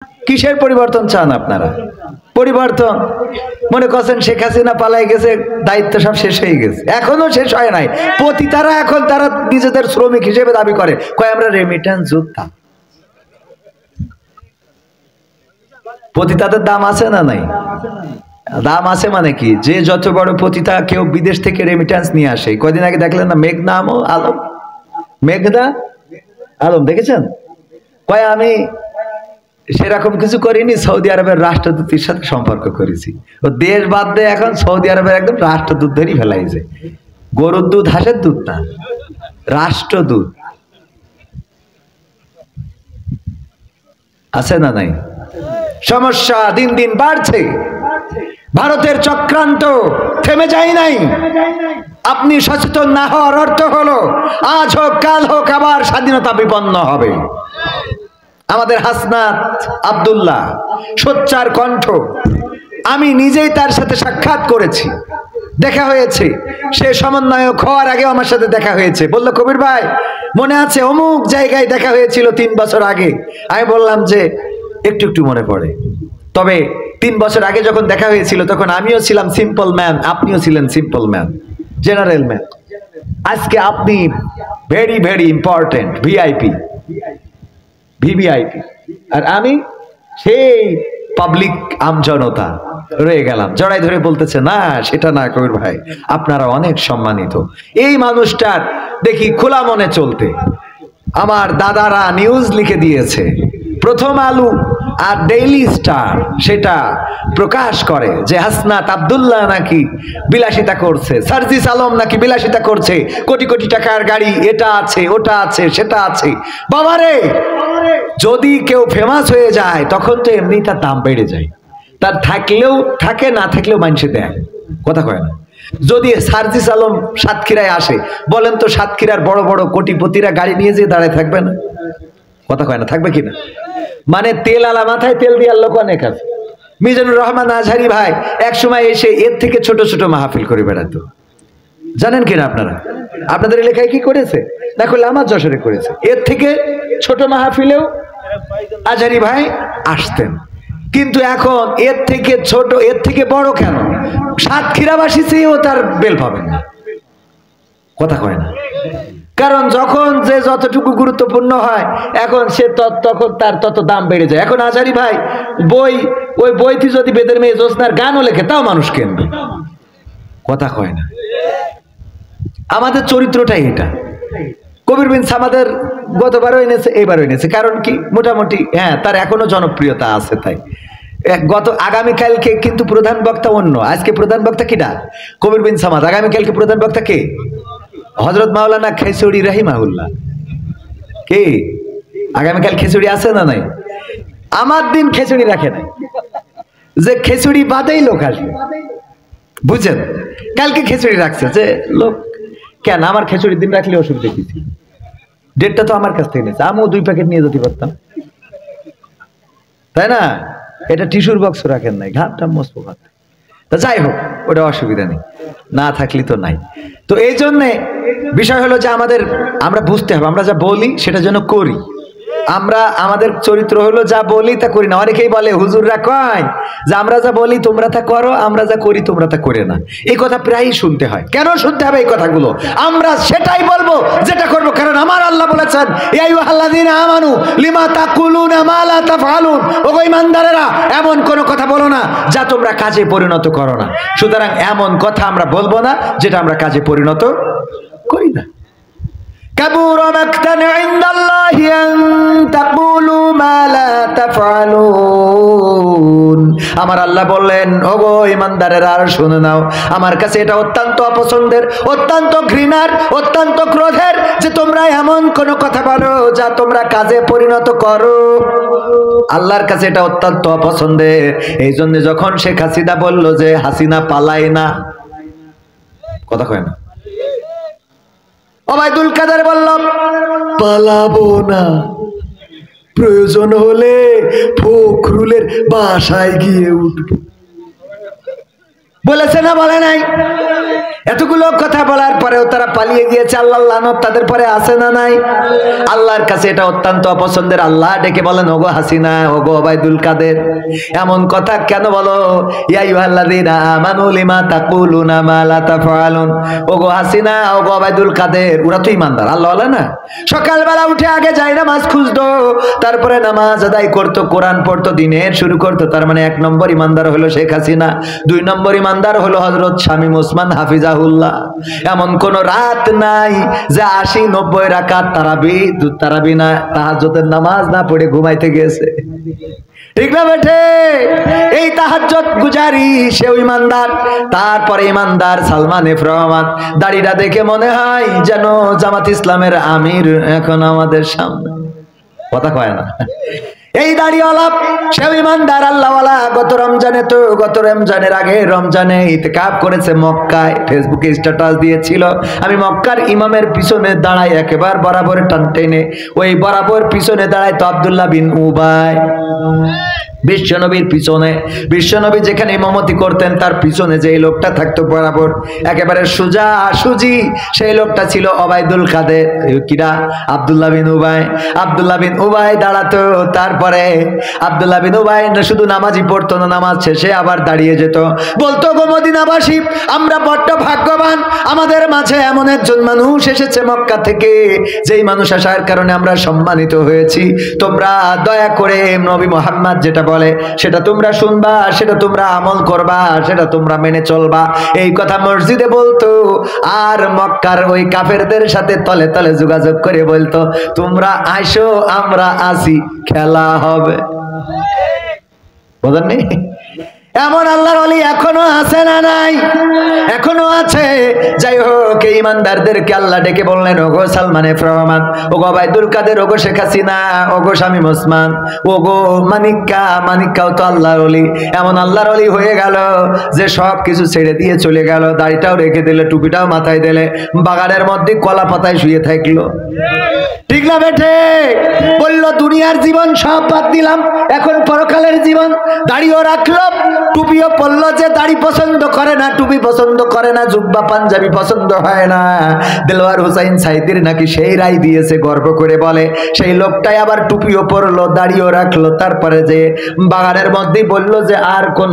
কিসের পরিবর্তন চান আপনারা? পরিবর্তন মনে করছেন শেখ হাসিনা পালাই গেছে, দায়িত্ব সব শেষ হয়ে গেছে? এখনো শেষ হয় নাই। পতিতারা এখন তারা নিজেদের শ্রমিক হিসেবে দাবি করে, কয় আমরা রেমিটেন্স যোদ্ধা। পতিতাদের দাম আছে না নাই? দাম আছে মানে কি, যে যত বড় পতিতা কেউ বিদেশ থেকে রেমিটেন্স নিয়ে আসে। কদিন আগে দেখলেন না মেঘনা আলম, মেঘনা আলম দেখেছেন? কয় আমি সেরকম কিছু করিনি, সৌদি আরবের রাষ্ট্রদূতের সাথে সম্পর্ক করেছি। ও দেশ বাদ দিয়ে এখন সৌদি আরবের একদম রাষ্ট্রদূত ধরেই ফেলাইছে। গরুর দুধ হাঁসের দুধ না, রাষ্ট্রদূত। আছে না নাই? সমস্যা দিন দিন বাড়ছে। ভারতের চক্রান্ত থেমে যায় নাই। আপনি সচেতন না হওয়ার অর্থ হলো আজ হোক কাল হোক আবার স্বাধীনতা বিপন্ন হবে। আমাদের হাসনাত আব্দুল্লাহ সোচ্চার কণ্ঠ, আমি নিজেই তার সাথে সাক্ষাৎ করেছি, দেখা হয়েছে। সে সমন্বয়ক হওয়ার আগে আমার সাথে দেখা হয়েছে। বললো, কবির ভাই মনে আছে অমুক জায়গায় দেখা হয়েছিল 3 বছর আগে? আমি বললাম যে একটু একটু মনে পড়ে। তবে 3 বছর আগে যখন দেখা হয়েছিল তখন আমিও ছিলাম সিম্পল ম্যান, আপনিও ছিলেন সিম্পল ম্যান, জেনারেল ম্যান। আজকে আপনি very very important, VIP, VVIP, আর আমি সেই পাবলিক আমজনতা রয়ে গেলাম। জড়াই ধরে বলতেছে, না সেটা না কবির ভাই, আপনারা অনেক সম্মানিত। এই মানুষটার দেখি খোলা মনে চলতে। আমার দাদারা নিউজ লিখে দিয়েছে, প্রথম আলো আর ডেইলি স্টার সেটা প্রকাশ করে যে হাসনাত আব্দুল্লাহ নাকি বিলাসিতা করছে, সার্জিস আলম নাকি বিলাসিতা করছে, কোটি কোটি টাকার গাড়ি, এটা আছে ওটা আছে সেটা আছে। বাবারে, যদি কেউ ফেমাস হয়ে যায় তখন তো এমনি তার দাম বেড়ে যায়। তার থাকলেও থাকে, না থাকলেও মানুষে দেয়, কথা কয় না। যদি সার্জিস আলম সাতক্ষীরায় আসে, বলেন তো সাতক্ষীরার বড় বড় কোটিপতিরা গাড়ি নিয়ে যেয়ে দাঁড়ায় থাকবে না? কথা কয় না, থাকবে কিনা? মানে তেল আলা মাথায় তেল দিয়ে লোক অনেক আছে। মিজানুর রহমান আজহারি ভাই এক সময় এসে এর থেকে ছোট ছোট মাহফিল করে বেড়াতো, জানেন কিনা আপনারা? আপনাদের এলাকায় কি করেছে? না করলে আমার যশোরে করেছে। এর থেকে ছোট মাহফিলেও আজহারি ভাই আসতেন। কিন্তু এখন এর থেকে ছোট, এর থেকে বড় কেন, সাতক্ষীরাবাসী চেয়েও তার বেল পাবেন না, কথা কয় না। কারণ যখন যে যতটুকু গুরুত্বপূর্ণ হয় এখন সে তখন তার তত দাম বেড়ে যায়। এখন আজহারি ভাই বই, ওই বইটি যদি বেদের মেয়ে জ্যোৎস্নার গানও লেখে তাও মানুষ কিনবে, কথা কয় না। আমাদের চরিত্রটাই এটা। কবির বিন সামাদের গতবারও এনেছে, এইবারও এনেছে। কারণ কি, মোটামুটি হ্যাঁ তার এখনো জনপ্রিয়তা আছে। তাই আগামীকালকে কিন্তু প্রধান বক্তা অন্য, আজকে প্রধান বক্তা কিনা? কবির বিন সামাদ। আগামীকালকে প্রধান বক্তা কে? হযরত মাওলানা খেচুড়ি রাহিমাহুল্লাহ। কে? আগামীকাল খেচুড়ি আছে না নাই? আমার দিন খেচুড়ি রাখে নাই, যে খেচুড়ি বাদেই লোক আসবে, বুঝছেন? কালকে খেচুড়ি রাখছে যে লোক। কেন আমার খেচুড়ির দিন রাখলে অসুবিধা কি? ডেটটা তো আমার কাছ থেকে নিয়েছে, আমিও 2 প্যাকেট নিয়ে যেতে পারতাম, তাই না? এটা টিস্যুর বক্স রাখেন নাই, ঘাটটা মস্ত ঘাট। তা যাই হোক, ওটা অসুবিধা নেই, না থাকলে তো নাই। তো এই জন্যে বিষয় হলো যে আমরা বুঝতে হবে আমরা যা বলি সেটা যেন করি। আমরা আমাদের চরিত্র হলো যা বলি তা করি না। অনেকেই বলে হুজুররা কয় যে আমরা যা বলি তোমরা তা করো, আমরা যা করি তোমরা তা করে না। এই কথা প্রায়ই শুনতে হয়। কেন শুনতে হবে এই কথাগুলো? আমরা সেটাই বলবো যেটা করবো। কারণ আমার আল্লাহ বলেছেন, ইয়া আইয়ুহাল্লাযীনা আমানু লিমা তাকুলুনা মা লা তাফআলুন, ওগো ঈমানদারেরা এমন কোন কথা বলো না যা তোমরা কাজে পরিণত করো না। সুতরাং এমন কথা আমরা বলবো না যেটা আমরা কাজে পরিণত করি না। কাবুরা মাকতান ইনদাল্লাহি আন তাকুলু মা লা তাফআলুন। আমার আল্লাহ বললেন, ওগো ঈমানদারেরা শুনে নাও, আমার কাছে এটা অত্যন্ত অপছন্দের, অত্যন্ত ঘৃণার, অত্যন্ত ক্রোধের যে তোমরা এমন কোন কথা বলো যা তোমরা কাজে পরিণত করো। আল্লাহর কাছে এটা অত্যন্ত অপছন্দের। এই জন্য যখন শেখ হাসিনা বলল যে হাসিনা পালায় না, কথা কয় না, ওবায়দুল কাদের বলল পালাবো না, প্রয়োজন হলে ফখরুলের বাসায় গিয়ে উঠবো। বলেছে না বলে নাই? এতগুলো কথা বলার পরেও তারা পালিয়ে গিয়েছে। আল্লাহর লানত তাদের পরে আছে না নাই? আল্লাহর কাছে এটা অত্যন্ত অপছন্দের। আল্লাহ ডেকে বলেন, ওগো হাসিনা, ওগো ওবায়দুল কাদের, এমন কথা কেন বলো? ইয়া আইয়ুহাল্লাযীনা আমানু লিমা তাকুলুনা মা লা তাফআলুন। ওগো হাসিনা, ওগো ওবায়দুল কাদের, ওরা তো ঈমানদার, আল্লাহ ওয়ালা না। সকালবেলা উঠে আগে যায় নামাজ খুঁজতো, তারপরে নামাজ আদায় করতো, কোরআন পড়তো, দিনের শুরু করতো। তার মানে 1 নম্বর ঈমানদার হলো শেখ হাসিনা, 2 নম্বর ঈমানদার হলো হযরত শামীম ওসমান হাফিজাহুল্লাহ। এমন কোন রাত নাই যে 80-90 রাকাত তারাবি না, তাহাজ্জুদের নামাজ না পড়ে ঘুমাইতে গেছে। ঠিক না বেঠে? এই তাহাজ্জুদ গুজারি সেও ঈমানদার। তারপরে ঈমানদার সালমান এফ রহমান, দাড়িটা দেখে মনে হয় যেন জামাত ইসলামের আমির এখন আমাদের সামনে। কথা কয় না? এই দাড়িওয়ালা সেও ঈমানদার, আল্লাহওয়ালা। গত রমজানের আগে রমজানে ইতিকাফ করেছে মক্কায়। ফেসবুকে স্ট্যাটাস দিয়েছিল, আমি মক্কার ইমামের পিছনে দাঁড়াই, একেবারে বরাবর টান টেনে ওই বরাবর পিছনে দাঁড়াই তো আব্দুল্লাহ বিন উবাই। বিশ্বনবীর পিছনে, বিশ্বনবী যেখানে ইমামতি করতেন তার পিছনে যে লোকটা থাকতো বরাবর একেবারে সোজা সুজি, সেই লোকটা ছিল ওবায়দুল কাদের। কিরা? আব্দুল্লাহ বিন উবাই। আব্দুল্লাহ বিন উবাই দাঁড়াতো। তারপরে আব্দুল্লাহ বিন উবাই শুধু নামাজই পড়তো না, নামাজ শেষে আবার দাঁড়িয়ে যেত, বলতো, গো মদিনাবাসী, আমরা বড্ড ভাগ্যবান, আমাদের মাঝে এমন একজন মানুষ এসেছে মক্কা থেকে, যেই মানুষ আসার কারণে আমরা সম্মানিত হয়েছি। তোমরা দয়া করে নবী মুহাম্মদ যেটা বলে সেটা তোমরা শুনবা, সেটা তোমরা আমল করবা, সেটা তোমরা মেনে চলবা। এই কথা মসজিদে বলতো, আর মক্কার ওই কাফেরদের সাথে তলে তলে যোগাযোগ করে বলতো, তোমরা আইসো, আমরা আসি, খেলা হবে। বোঝেননি? এমন আল্লাহর ওলি এখনো আছে না নাই? এখনো আছে। যাই হোক, এই ইমানদারদেরকে আল্লাহ ডেকে বললেন, ওগো সালমান এফ রহমান, ওগো ওবায়দুল কাদের, ওগো শেখ হাসিনা, ওগো শামীম ওসমান, ওগো মানিক্কাও তো আল্লাহর ওলি। এমন আল্লাহর ওলি হয়ে গেল যে সব কিছু ছেড়ে দিয়ে চলে গেল, দাড়িটাও রেখে দিলে, টুপিটাও মাথায় দিলে, বাগানের মধ্যে কলা পাতায় শুয়ে থাকলো। ঠিক না বেঠে? বলল, দুনিয়ার জীবন সব বাদ দিলাম, এখন পরকালের জীবন। দাড়িও রাখলো, টুপিও পরলো। যে দাড়ি পছন্দ করে না, টুপি পছন্দ করে না, জুব্বা পাঞ্জাবি পছন্দ হয় না, দেলোয়ার হোসাইন সাইদির নাকি সেই রায় দিয়েছে, গর্ব করে বলে। সেই লোকটাই আবার টুপিও পরলো, দাড়িও রাখলো, তারপরে যে বাগানের মধ্যেই বলল যে আর কোন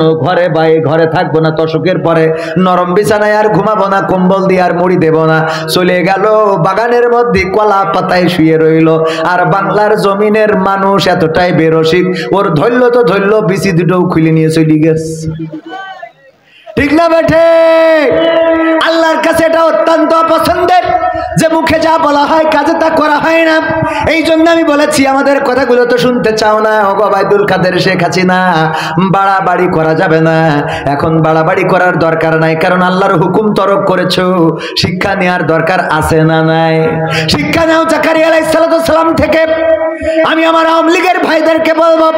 ঘরে থাকবো না, দশকের পরে নরম বিছানায় আর ঘুমাবো না, কম্বল দিয়ে আর মুড়ি দেব না। চলে গেল বাগানের মধ্যে কলা পাতায় শুয়ে রইল। আর বাংলার জমিনের মানুষ এতটাই বেরসিক, ওর ধরল তো ধরল, বিসি দুটোও খুলে নিয়ে চলে গেছে। ঠিক না বেঠে? আল্লাহর কাছে এটা অত্যন্ত পছন্দের যে মুখে যা বলা হয় কাজে তা করা হয় না। এই জন্য আমি বলেছি, আমাদের কথাগুলো তো শুনতে চাও না। ওগো ওবায়দুল কাদের, শেখ হাসিনা, বাড়াবাড়ি করা যাবে না। এখন বাড়াবাড়ি করার দরকার নাই, কারণ আল্লাহর হুকুম তরক করেছো। শিক্ষা নেওয়ার দরকার আছে না নাই? শিক্ষা নাও জাকারিয়া আলাইহিস সালাম থেকে। আমি আমার আওয়ামী লীগের ভাইদেরকে বলবো,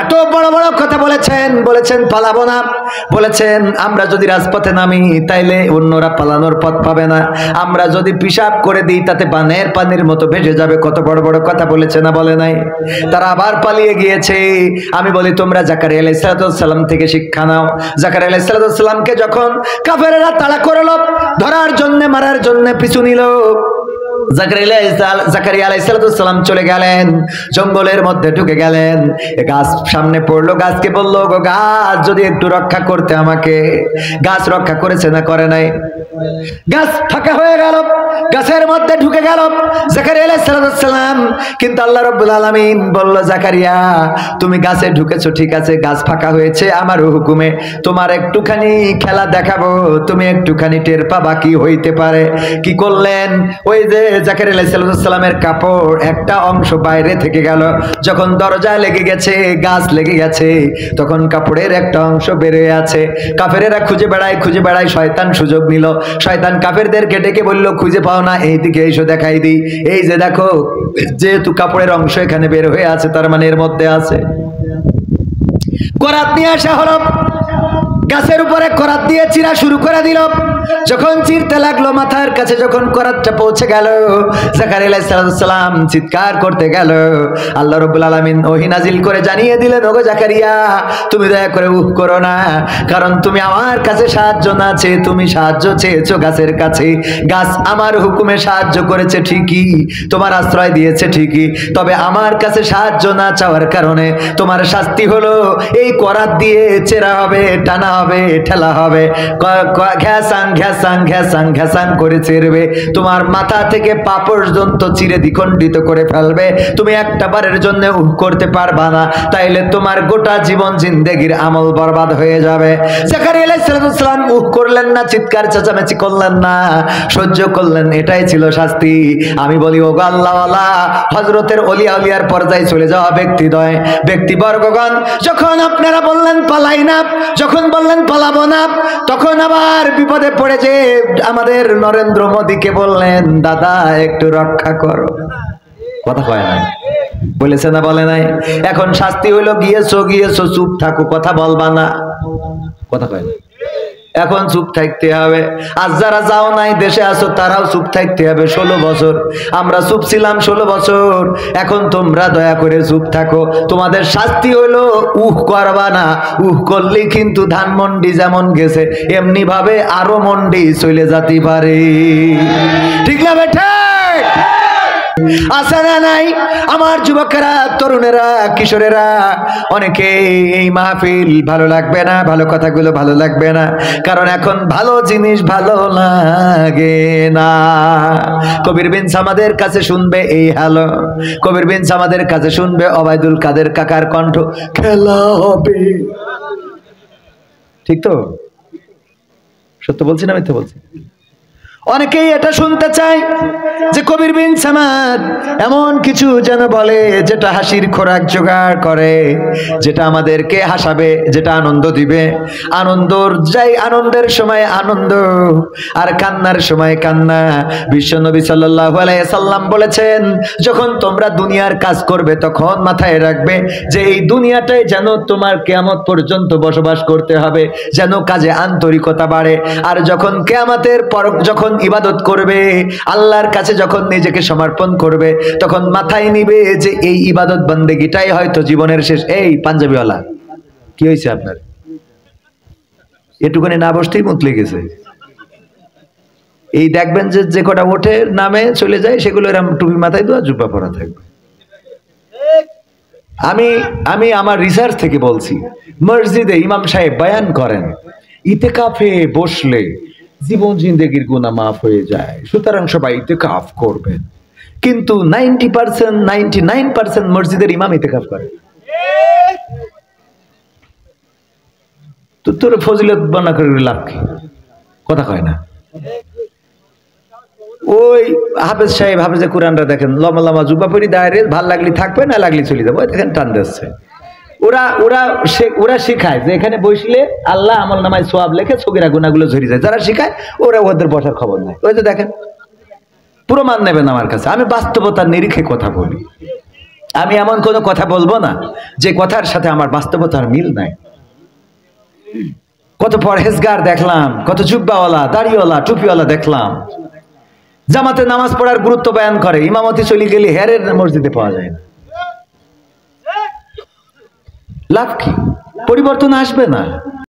এত বড় বড় কথা বলেছেন পালাবো না, বলেছেন আমরা যদি রাজপথে নামি তাইলে অন্যরা পালানোর পথ পাবে না, আমরা যদি পিশাব করে দিই তাতে বানের পানির মতো ভেসে যাবে। কত বড় বড় কথা বলেছে না বলে নাই? তারা আবার পালিয়ে গিয়েছে। আমি বলি, তোমরা জাকারিয়া আলাইহিস সালাম থেকে শিক্ষা নাও। জাকারিয়া আলাইহিস সালামকে যখন কাফেরেরা তাড়া করলো, ধরার জন্য, মারার জন্য পিছু নিল, জাকারিয়া আলাইহিস সালাম চলে গেলেন, জঙ্গলের মধ্যে ঢুকে গেলেন। গাছ সামনে পড়লো, গাছকে বললো, গো গাছ, যদি একটু রক্ষা করতে আমাকে। গাছ রক্ষা করেছে না করে নাই? গাছ ফাঁকা হয়ে গেল, গাছের মধ্যে ঢুকে গেল জাকারিয়া আলাইহিস সালাম। কিন্তু আল্লাহ রাব্বুল আলামিন বলল, জাকারিয়া, তুমি গাছে ঢুকেছো ঠিক আছে, গাছ ফাঁকা হয়েছে আমার হুকুমে, তোমার একটুখানি খেলা দেখাবো, তুমি একটুখানি টের পাবা কি হইতে পারে। কি করলেন? ওই যে জাকারিয়া আলাইহিস সালামের কাপড় একটা অংশ বাইরে থেকে গেল, যখন দরজা লেগে গেছে, গাছ লেগে গেছে, তখন কাপড়ের একটা অংশ বেরিয়ে আছে। কাফেরেরা খুঁজে বেড়ায়, শয়তান সুযোগ নিল। শয়তান কাফেরদেরকে ডেকে বলল, খুঁজে পাও না, এইদিকে এসো, দেখাই দিই। এই যে দেখো, যেহেতু কাপড়ের অংশ এখানে বের হয়ে আছে, তার মানে এর মধ্যে আছে। করাত নিয়ে আসা হলো। গাছের উপরে করাত দিয়ে চিরা শুরু করে দিল। যখন চিরতে লাগলো, মাথার কাছে যখন করাতটা পৌঁছে গেল, জাকারিয়া আলাইহিস সালাম চিৎকার করতে গেল। আল্লাহ রাব্বুল আলামিন ওহী নাজিল করে জানিয়ে দিলেন, ওগো জাকারিয়া, তুমি দয়া করে করো না, কারণ তুমি আমার কাছে সাহায্য না চেয়ে তুমি সাহায্য চেয়েছো গাছের কাছে। গাছ আমার হুকুমে সাহায্য করেছে ঠিকই, তোমার আশ্রয় দিয়েছে ঠিকই, তবে আমার কাছে সাহায্য না চাওয়ার কারণে তোমার শাস্তি হলো এই করাত দিয়ে চেরা হবে, টানা হবে, ঠেলা হবে, ঘ্যাসাং ঘ্যাসাং ঘ্যাসাং ঘ্যাসাং করে চেরবে, তোমার মাথা থেকে পা পর্যন্ত চিরে দ্বিখণ্ডিত করে ফেলবে। তুমি একটা বারের জন্য করতে পারবা না, তাইলে তোমার গোটা জীবন জিন্দেগির আমল বরবাদ হয়ে যাবে। জাকারিয়া আলাইহিস সালাম করলেন না, চিৎকার চেঁচামেচি করলেন না, সহ্য করলেন, এটাই ছিল শাস্তি। আমি বলি, ও আল্লাহওয়ালা, হযরতের ওলিয়া উলিয়ার পর্যায়ে চলে যাওয়া ব্যক্তিবর্গগণ, যখন আপনারা বললেন পালাই না, যখন বললেন পালাবো না, তখন আবার বিপদে পড়ে যে আমাদের নরেন্দ্র মোদীকে বললেন, দাদা একটু রক্ষা করো। কথা কয় না, বলেছে না বলে নাই? এখন শাস্তি হইলো গিয়েছো চুপ থাকো, কথা বলবা না। কথা কয় না, এখন চুপ থাকতে হবে। আজ যারা যাও নাই দেশে আছো তারাও চুপ থাকতে হবে। 16 বছর আমরা চুপ ছিলাম, 16 বছর, এখন তোমরা দয়া করে চুপ থাকো। তোমাদের শাস্তি হলো করবা না, করলে কিন্তু ধানমন্ডি যেমন গেছে এমনি ভাবে আরো মন্ডি চলে যেতে পারে। ঠিক না বেটা? আছে না নাই? আমার যুবকেরা, তরুণেরা, কিশোরেরা, অনেকে এই মাহফিল ভালো লাগবে না, ভালো কথাগুলো ভালো লাগবে না, কারণ এখন ভালো জিনিস ভালো লাগে না। কবির বিন সামাদের কাছে শুনবে এই হ্যালো, কবির বিন সামাদের কাছে শুনবে ওবায়দুল কাদের কাকার কণ্ঠ, খেলা হবে। ঠিক তো? সত্য বলছি না মিথ্যা বলছি? অনেকেই এটা শুনতে চায় যে কবির বিন সামাদ এমন কিছু যেন বলে যেটা হাসির খোরাক জোগাড় করে, যেটা আমাদেরকে হাসাবে, যেটা আনন্দ দিবে। আনন্দের সময় আনন্দ আর কান্নার সময় কান্না। বিশ্বনবী সাল্লাল্লাহু আলাইহি সাল্লাম বলেছেন, যখন তোমরা দুনিয়ার কাজ করবে তখন মাথায় রাখবে যে এই দুনিয়াটাই যেন তোমার কিয়ামত পর্যন্ত বসবাস করতে হবে, যেন কাজে আন্তরিকতা বাড়ে। আর যখন কিয়ামতের পর যখন ইবাদত করবে, আল্লাহর কাছে যখন নিজেকে সমর্পণ করবে, তখন মাথায় নিবে যে এই ইবাদত বন্দেগীটাই হয়তো জীবনের শেষ। এই পাঞ্জাবিওয়ালা, কি হয়েছে আপনার? এটুকুনি না বসতেই মুত লেগেছে। এই দেখবেন যে কটা ওঠে নামে চলে যায় সেগুলো এরকম টুপি মাথায় দেওয়া, জুব্বা পরা থাকবে। আমি আমার রিসার্চ থেকে বলছি, মসজিদে ইমাম সাহেব বয়ান করেন ইতিকাফে বসলে জীবন জিন্দেগির গুনাহ মাফ হয়ে যায়, সুতরাং সবাই ইতিকাফ করবেন। কিন্তু 90% 99% মসজিদের ইমাম ইতিকাফ করে। তো তোর ফজিলত বর্ণনা করে লাভ কি? কথা কয় না। ওই হাফেজ সাহেব, হাফেজে কোরআনরা দেখেন লম্বা লম্বা জুব্বা পরি দাঁড়িয়ে, ভাল লাগলি থাকবে, না লাগলি চলে যাবো, দেখেন টান দিচ্ছে। ওরা শিখায় যে এখানে বসলে আল্লাহ আমল নামায় সোয়াব লেখে, সগীরা গুনাহগুলো ঝরে যায়। যারা শিখায় ওরা ওদের বসার খবর নাই। ওই যে দেখেন, প্রমাণ নেবেন আমার কাছে, আমি বাস্তবতার নিরিখে কথা বলি। আমি এমন কোনো কথা বলবো না যে কথার সাথে আমার বাস্তবতার মিল নাই। কত পরহেজগার দেখলাম, কত জুব্বাওয়ালা, দাড়িওয়ালা, টুপিওয়ালা দেখলাম, জামাতে নামাজ পড়ার গুরুত্ব বয়ান করে, ইমামতি চলে গেলে হেরের মসজিদে পাওয়া যায় না। লাভ কি? পরিবর্তন আসবে না।